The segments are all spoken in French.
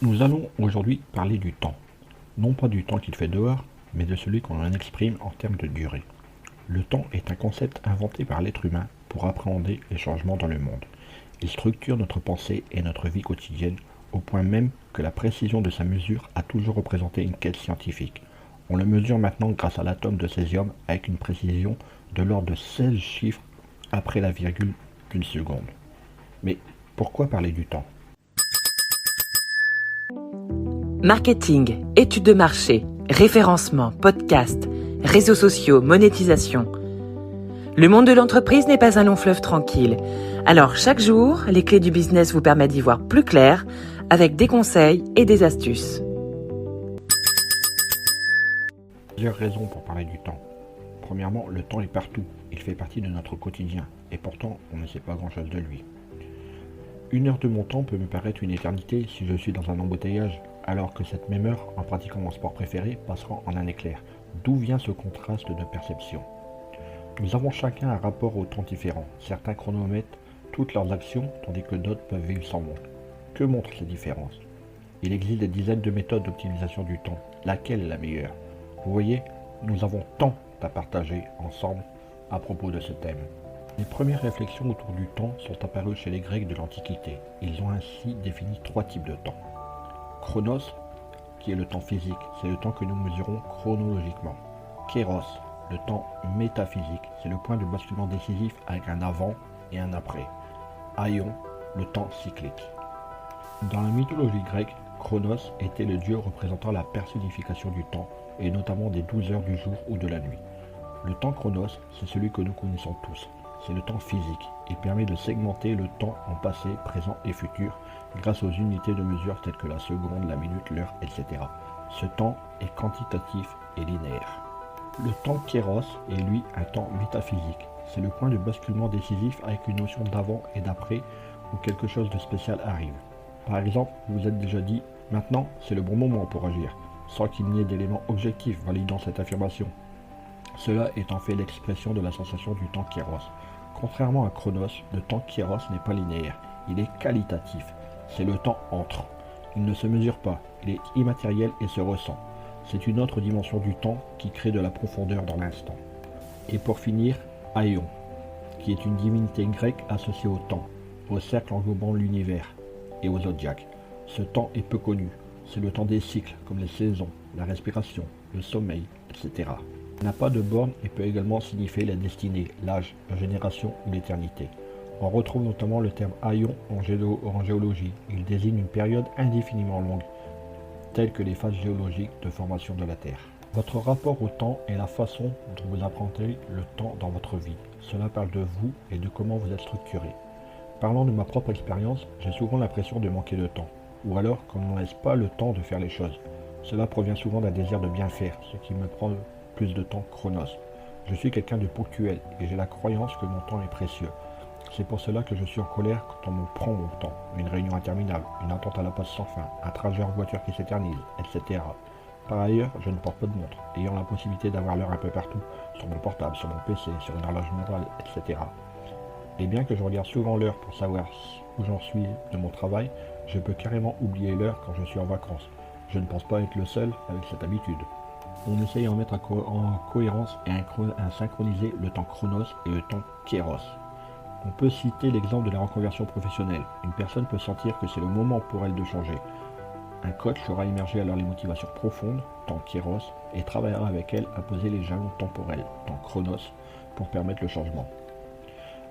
Nous allons aujourd'hui parler du temps. Non pas du temps qu'il fait dehors, mais de celui qu'on en exprime en termes de durée. Le temps est un concept inventé par l'être humain pour appréhender les changements dans le monde. Il structure notre pensée et notre vie quotidienne au point même que la précision de sa mesure a toujours représenté une quête scientifique. On le mesure maintenant grâce à l'atome de césium avec une précision de l'ordre de 16 chiffres après la virgule d'une seconde. Mais pourquoi parler du temps ? Marketing, études de marché, référencement, podcast, réseaux sociaux, monétisation. Le monde de l'entreprise n'est pas un long fleuve tranquille. Alors chaque jour, les clés du business vous permettent d'y voir plus clair avec des conseils et des astuces. Plusieurs raisons pour parler du temps. Premièrement, le temps est partout. Il fait partie de notre quotidien. Et pourtant, on ne sait pas grand-chose de lui. 1 heure de mon temps peut me paraître une éternité si je suis dans un embouteillage, alors que cette même heure, en pratiquant mon sport préféré, passera en un éclair. D'où vient ce contraste de perception ? Nous avons chacun un rapport au temps différent. Certains chronomètrent toutes leurs actions, tandis que d'autres peuvent vivre sans montre. Que montrent ces différences ? Il existe des dizaines de méthodes d'optimisation du temps. Laquelle est la meilleure ? Vous voyez, nous avons tant à partager ensemble à propos de ce thème. Les premières réflexions autour du temps sont apparues chez les Grecs de l'Antiquité. Ils ont ainsi défini 3 types de temps. Chronos, qui est le temps physique, c'est le temps que nous mesurons chronologiquement. Kéros, le temps métaphysique, c'est le point de basculement décisif avec un avant et un après. Aion, le temps cyclique. Dans la mythologie grecque, Chronos était le dieu représentant la personnification du temps, et notamment des 12 heures du jour ou de la nuit. Le temps Chronos, c'est celui que nous connaissons tous. C'est le temps physique. Il permet de segmenter le temps en passé, présent et futur grâce aux unités de mesure telles que la seconde, la minute, l'heure, etc. Ce temps est quantitatif et linéaire. Le temps Kéros est lui un temps métaphysique. C'est le point de basculement décisif avec une notion d'avant et d'après où quelque chose de spécial arrive. Par exemple, vous vous êtes déjà dit « maintenant, c'est le bon moment pour agir », sans qu'il n'y ait d'éléments objectifs validant cette affirmation. Cela est en fait l'expression de la sensation du temps Kéros. Contrairement à Chronos, le temps Kéros n'est pas linéaire, il est qualitatif. C'est le temps entre. Il ne se mesure pas, il est immatériel et se ressent. C'est une autre dimension du temps qui crée de la profondeur dans l'instant. Et pour finir, Aion, qui est une divinité grecque associée au temps, au cercle englobant l'univers et au zodiaque. Ce temps est peu connu. C'est le temps des cycles, comme les saisons, la respiration, le sommeil, etc. Il n'a pas de borne et peut également signifier la destinée, l'âge, la génération ou l'éternité. On retrouve notamment le terme aion en géologie. Il désigne une période indéfiniment longue, telle que les phases géologiques de formation de la Terre. Votre rapport au temps est la façon dont vous apprenez le temps dans votre vie. Cela parle de vous et de comment vous êtes structuré. Parlant de ma propre expérience, j'ai souvent l'impression de manquer de temps, ou alors qu'on ne laisse pas le temps de faire les choses. Cela provient souvent d'un désir de bien faire, ce qui me prend plus de temps Chronos. Je suis quelqu'un de ponctuel et j'ai la croyance que mon temps est précieux. C'est pour cela que je suis en colère quand on me prend mon temps. Une réunion interminable, une attente à la poste sans fin, un trajet en voiture qui s'éternise, etc. Par ailleurs, je ne porte pas de montre, ayant la possibilité d'avoir l'heure un peu partout, sur mon portable, sur mon PC, sur une horloge murale, etc. Et bien que je regarde souvent l'heure pour savoir où j'en suis de mon travail, je peux carrément oublier l'heure quand je suis en vacances. Je ne pense pas être le seul avec cette habitude. On essaye d'en mettre en cohérence et à synchroniser le temps Chronos et le temps Kéros. On peut citer l'exemple de la reconversion professionnelle. Une personne peut sentir que c'est le moment pour elle de changer. Un coach fera émerger alors les motivations profondes, temps Kéros, et travaillera avec elle à poser les jalons temporels, temps Chronos, pour permettre le changement.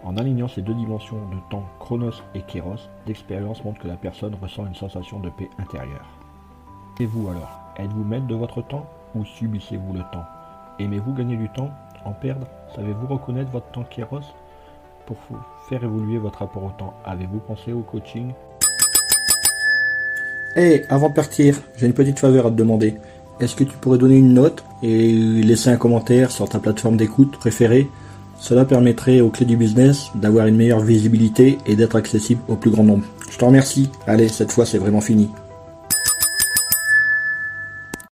En alignant ces deux dimensions de temps Chronos et Kéros, l'expérience montre que la personne ressent une sensation de paix intérieure. Et vous alors, êtes-vous maître de votre temps ou subissez-vous le temps ? Aimez-vous gagner du temps, en perdre ? Savez-vous reconnaître votre temps Kéros ? Pour faire évoluer votre rapport au temps, avez-vous pensé au coaching ? Avant de partir, j'ai une petite faveur à te demander. Est-ce que tu pourrais donner une note et laisser un commentaire sur ta plateforme d'écoute préférée ? Cela permettrait aux clés du business d'avoir une meilleure visibilité et d'être accessible au plus grand nombre. Je te remercie. Allez, cette fois c'est vraiment fini.